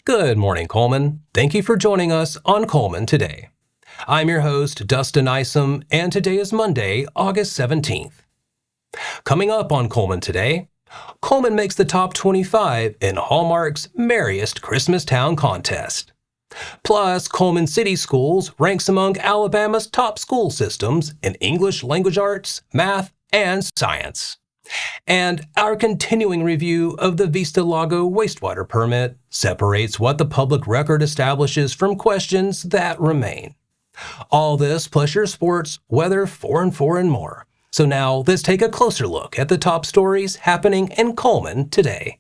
Good morning, Cullman. Thank you for joining us on Cullman Today. I'm your host, Dustin Isom, and today is Monday, August 17th. Coming up on Cullman Today, Cullman makes the top 25 in Hallmark's Merriest Christmas Town contest. Plus, Cullman City Schools ranks among Alabama's top school systems in English language arts, math, and science. And our continuing review of the Vista Lago wastewater permit separates what the public record establishes from questions that remain. All this plus your sports, weather, 4 and 4 and more. So now let's take a closer look at the top stories happening in Cullman today.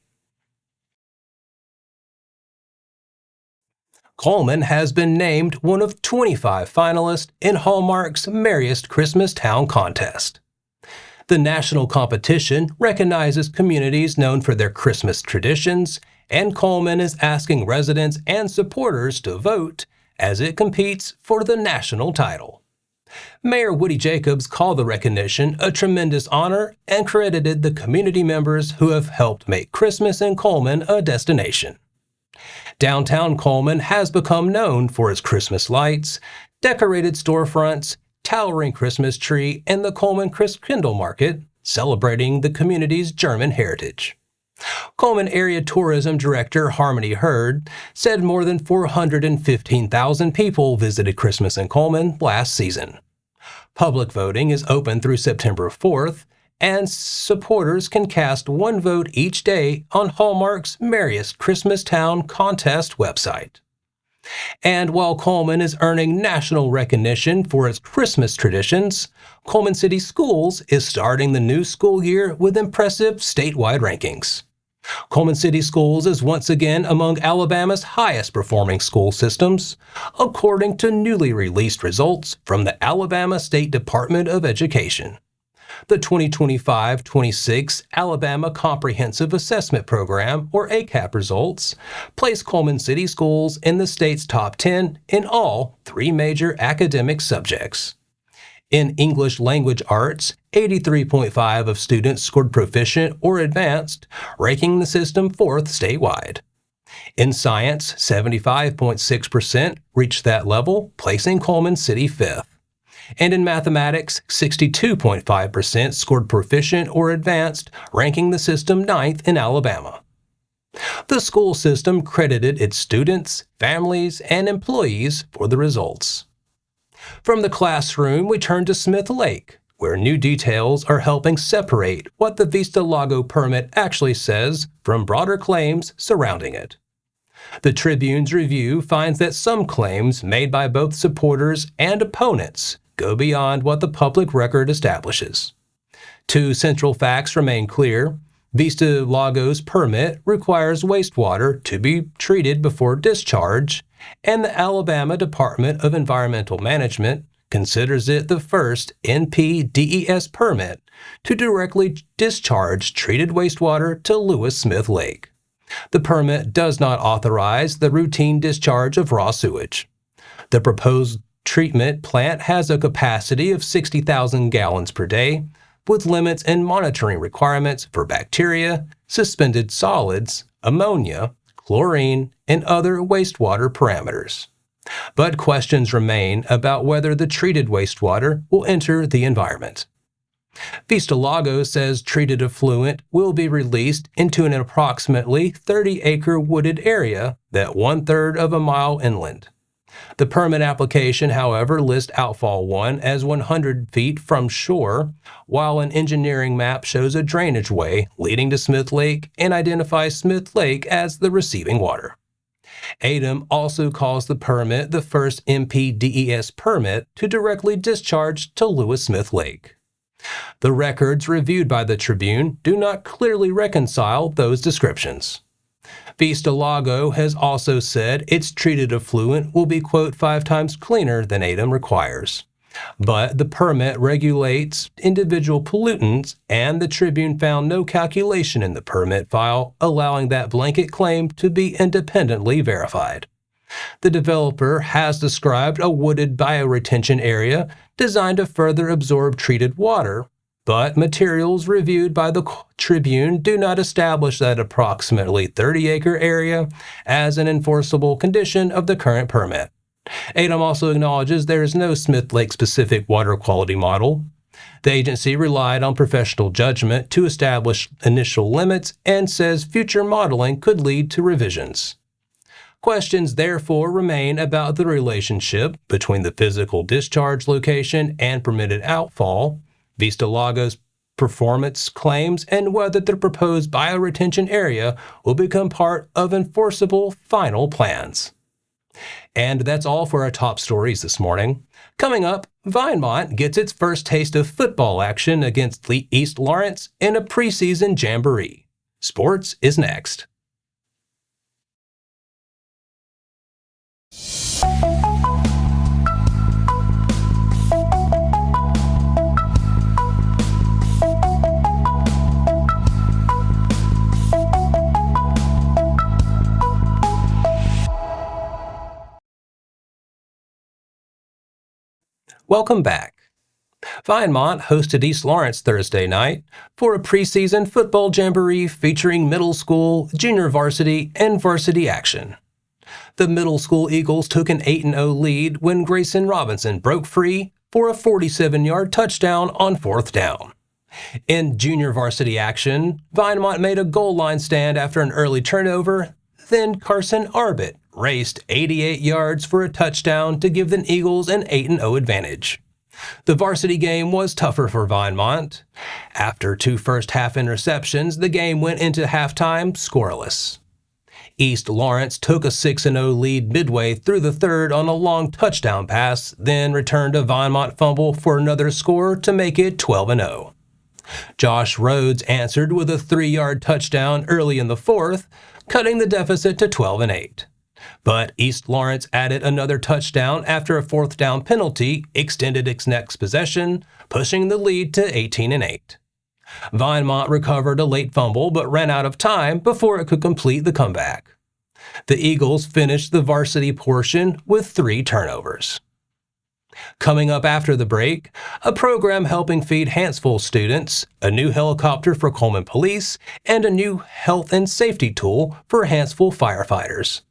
Cullman has been named one of 25 finalists in Hallmark's Merriest Christmas Town contest. The national competition recognizes communities known for their Christmas traditions, and Cullman is asking residents and supporters to vote as it competes for the national title. Mayor Woody Jacobs called the recognition a tremendous honor and credited the community members who have helped make Christmas in Cullman a destination. Downtown Cullman has become known for its Christmas lights, decorated storefronts, towering Christmas tree, and the Cullman Christkindl Market, celebrating the community's German heritage. Cullman Area Tourism Director Harmony Hurd said more than 415,000 people visited Christmas in Cullman last season. Public voting is open through September 4th, and supporters can cast one vote each day on Hallmark's Merriest Christmas Town contest website. And while Cullman is earning national recognition for its Christmas traditions, Cullman City Schools is starting the new school year with impressive statewide rankings. Cullman City Schools is once again among Alabama's highest performing school systems, according to newly released results from the Alabama State Department of Education. The 2025-26 Alabama Comprehensive Assessment Program, or ACAP results, place Cullman City Schools in the state's top 10 in all 3 major academic subjects. In English language arts, 83.5% of students scored proficient or advanced, ranking the system 4th statewide. In science, 75.6% reached that level, placing Cullman City 5th. And in mathematics, 62.5% scored proficient or advanced, ranking the system 9th in Alabama. The school system credited its students, families, and employees for the results. From the classroom, we turn to Smith Lake, where new details are helping separate what the Vista Lago permit actually says from broader claims surrounding it. The Tribune's review finds that some claims made by both supporters and opponents go beyond what the public record establishes. 2 central facts remain clear. Vista Lago's permit requires wastewater to be treated before discharge, and the Alabama Department of Environmental Management considers it the first NPDES permit to directly discharge treated wastewater to Lewis Smith Lake. The permit does not authorize the routine discharge of raw sewage. The proposed treatment plant has a capacity of 60,000 gallons per day, with limits and monitoring requirements for bacteria, suspended solids, ammonia, chlorine, and other wastewater parameters. But questions remain about whether the treated wastewater will enter the environment. Vista Lago says treated effluent will be released into an approximately 30-acre wooded area that 1/3 of a mile inland. The permit application, however, lists Outfall 1 as 100 feet from shore, while an engineering map shows a drainage way leading to Smith Lake and identifies Smith Lake as the receiving water. ADEM also calls the permit the first NPDES permit to directly discharge to Lewis Smith Lake. The records reviewed by the Tribune do not clearly reconcile those descriptions. Vista Lago has also said its treated effluent will be, quote, 5 times cleaner than ADEM requires. But the permit regulates individual pollutants, and the Tribune found no calculation in the permit file allowing that blanket claim to be independently verified. The developer has described a wooded bioretention area designed to further absorb treated water, but materials reviewed by the Tribune do not establish that approximately 30-acre area as an enforceable condition of the current permit. ADEM also acknowledges there is no Smith Lake-specific water quality model. The agency relied on professional judgment to establish initial limits and says future modeling could lead to revisions. Questions therefore remain about the relationship between the physical discharge location and permitted outfall, Vista Lago's performance claims, and whether the proposed bioretention area will become part of enforceable final plans. And that's all for our top stories this morning. Coming up, Vinemont gets its first taste of football action against East Lawrence in a preseason jamboree. Sports is next. Welcome back. Vinemont hosted East Lawrence Thursday night for a preseason football jamboree featuring middle school, junior varsity, and varsity action. The middle school Eagles took an 8-0 lead when Grayson Robinson broke free for a 47-yard touchdown on 4th down. In junior varsity action, Vinemont made a goal line stand after an early turnover, then Carson Arbit raced 88 yards for a touchdown to give the Eagles an 8-0 advantage. The varsity game was tougher for Vinemont. After 2 first-half interceptions, the game went into halftime scoreless. East Lawrence took a 6-0 lead midway through the third on a long touchdown pass, then returned a Vinemont fumble for another score to make it 12-0. Josh Rhodes answered with a 3-yard touchdown early in the fourth, cutting the deficit to 12-8. But East Lawrence added another touchdown after a 4th down penalty extended its next possession, pushing the lead to 18-8. Vinemont recovered a late fumble but ran out of time before it could complete the comeback. The Eagles finished the varsity portion with 3 turnovers. Coming up after the break, a program helping feed Hanceville students, a new helicopter for Cullman Police, and a new health and safety tool for Hanceville firefighters.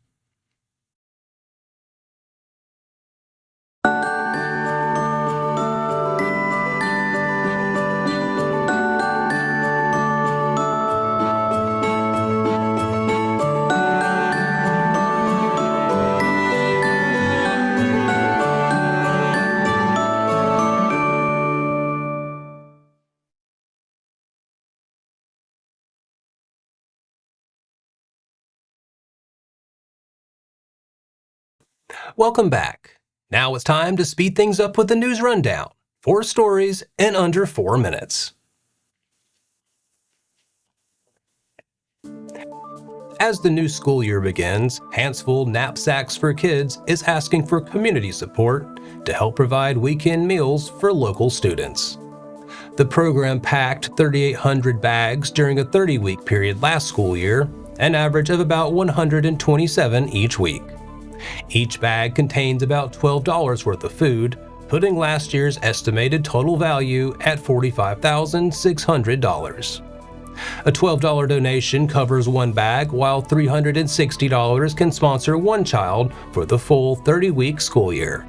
Welcome back. Now it's time to speed things up with the news rundown. 4 stories in under 4 minutes. As the new school year begins, Hanceville Knapsacks for Kids is asking for community support to help provide weekend meals for local students. The program packed 3,800 bags during a 30-week period last school year, an average of about 127 each week. Each bag contains about $12 worth of food, putting last year's estimated total value at $45,600. A $12 donation covers 1 bag, while $360 can sponsor 1 child for the full 30-week school year.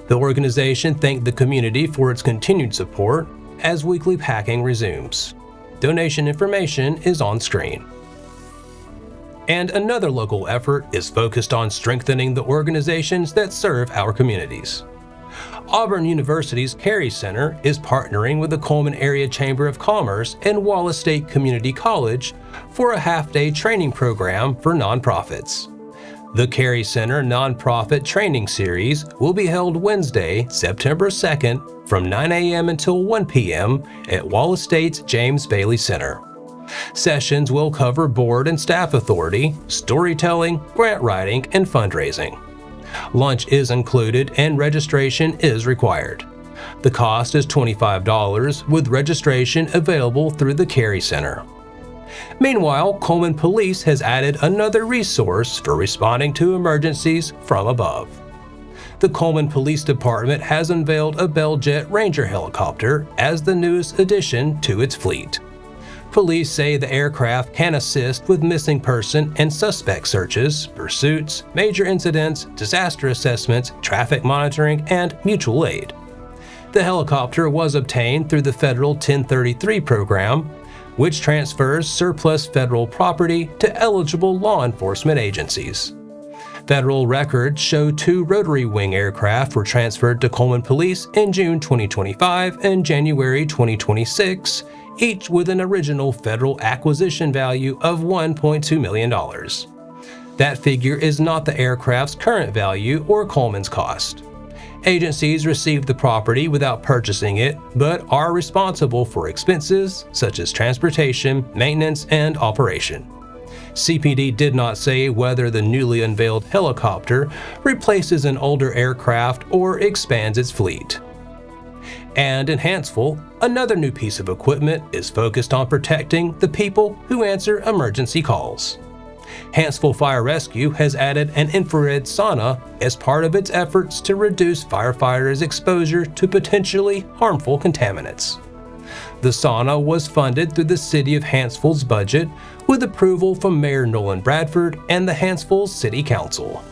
The organization thanked the community for its continued support as weekly packing resumes. Donation information is on screen. And another local effort is focused on strengthening the organizations that serve our communities. Auburn University's Cary Center is partnering with the Cullman Area Chamber of Commerce and Wallace State Community College for a half-day training program for nonprofits. The Cary Center Nonprofit Training Series will be held Wednesday, September 2nd from 9 a.m. until 1 p.m. at Wallace State's James Bailey Center. Sessions will cover board and staff authority, storytelling, grant writing, and fundraising. Lunch is included and registration is required. The cost is $25 with registration available through the Cary Center. Meanwhile, Cullman Police has added another resource for responding to emergencies from above. the Cullman Police Department has unveiled a Bell Jet Ranger helicopter as the newest addition to its fleet. Police say the aircraft can assist with missing person and suspect searches, pursuits, major incidents, disaster assessments, traffic monitoring, and mutual aid. The helicopter was obtained through the federal 1033 program, which transfers surplus federal property to eligible law enforcement agencies. Federal records show 2 rotary wing aircraft were transferred to Cullman Police in June 2025 and January 2026, each with an original federal acquisition value of $1.2 million. That figure is not the aircraft's current value or Cullman's cost. Agencies receive the property without purchasing it, but are responsible for expenses such as transportation, maintenance, and operation. CPD did not say whether the newly unveiled helicopter replaces an older aircraft or expands its fleet. And in Hanceville, another new piece of equipment is focused on protecting the people who answer emergency calls. Hanceville Fire Rescue has added an infrared sauna as part of its efforts to reduce firefighters' exposure to potentially harmful contaminants. The sauna was funded through the City of Hanceville's budget with approval from Mayor Nolan Bradford and the Hanceville City Council.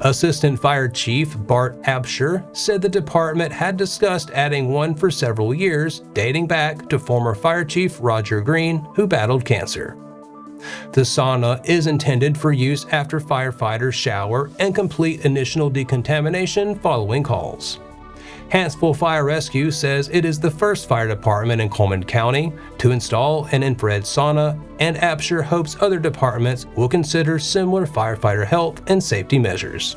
Assistant Fire Chief Bart Absher said the department had discussed adding one for several years, dating back to former Fire Chief Roger Green, who battled cancer. The sauna is intended for use after firefighters shower and complete initial decontamination following calls. Hanceville Fire Rescue says it is the first fire department in Cullman County to install an infrared sauna, and Absher hopes other departments will consider similar firefighter health and safety measures.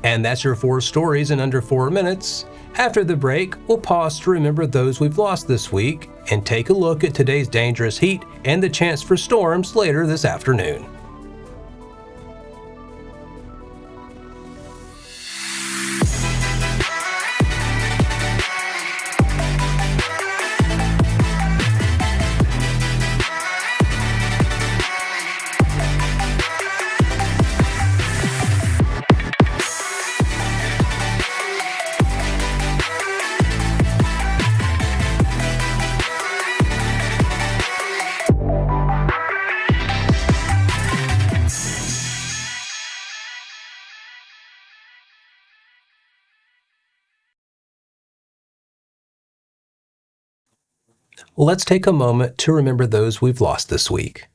And that's your 4 stories in under 4 minutes. After the break, we'll pause to remember those we've lost this week and take a look at today's dangerous heat and the chance for storms later this afternoon. Let's take a moment to remember those we've lost this week.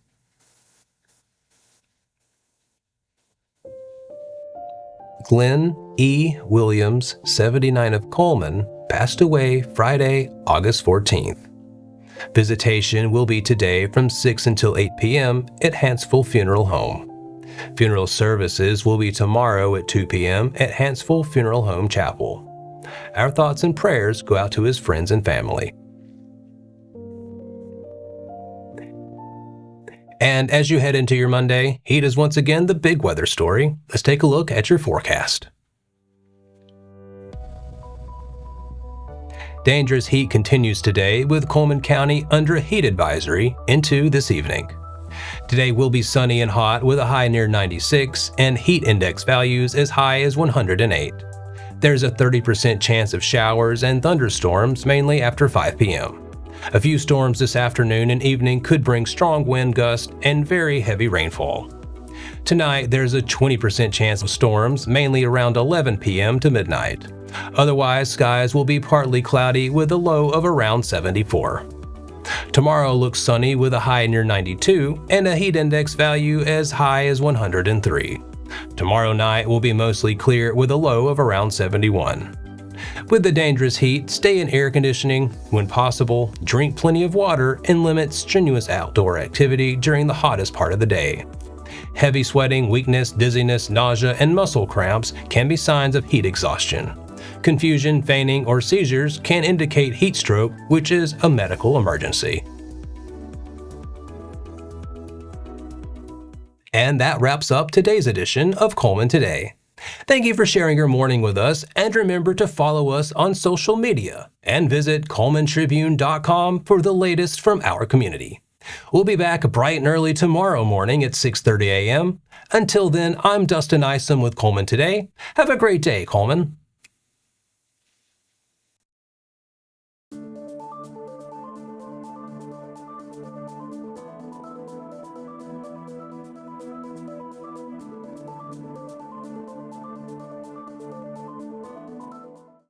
Glenn E. Williams, 79 of Cullman, passed away Friday, August 14th. Visitation will be today from 6 until 8 p.m. at Hanceville Funeral Home. Funeral services will be tomorrow at 2 p.m. at Hanceville Funeral Home Chapel. Our thoughts and prayers go out to his friends and family. And as you head into your Monday, heat is once again the big weather story. Let's take a look at your forecast. Dangerous heat continues today with Cullman County under a heat advisory into this evening. Today will be sunny and hot with a high near 96 and heat index values as high as 108. There's a 30% chance of showers and thunderstorms mainly after 5 p.m. A few storms this afternoon and evening could bring strong wind gusts and very heavy rainfall. Tonight, there's a 20% chance of storms, mainly around 11 p.m. to midnight. Otherwise, skies will be partly cloudy with a low of around 74. Tomorrow looks sunny with a high near 92 and a heat index value as high as 103. Tomorrow night will be mostly clear with a low of around 71. With the dangerous heat, stay in air conditioning. When possible, drink plenty of water and limit strenuous outdoor activity during the hottest part of the day. Heavy sweating, weakness, dizziness, nausea, and muscle cramps can be signs of heat exhaustion. Confusion, fainting, or seizures can indicate heat stroke, which is a medical emergency. And that wraps up today's edition of Cullman Today. Thank you for sharing your morning with us, and remember to follow us on social media and visit CullmanTribune.com for the latest from our community. We'll be back bright and early tomorrow morning at 6:30 a.m. Until then, I'm Dustin Isom with Cullman Today. Have a great day, Cullman.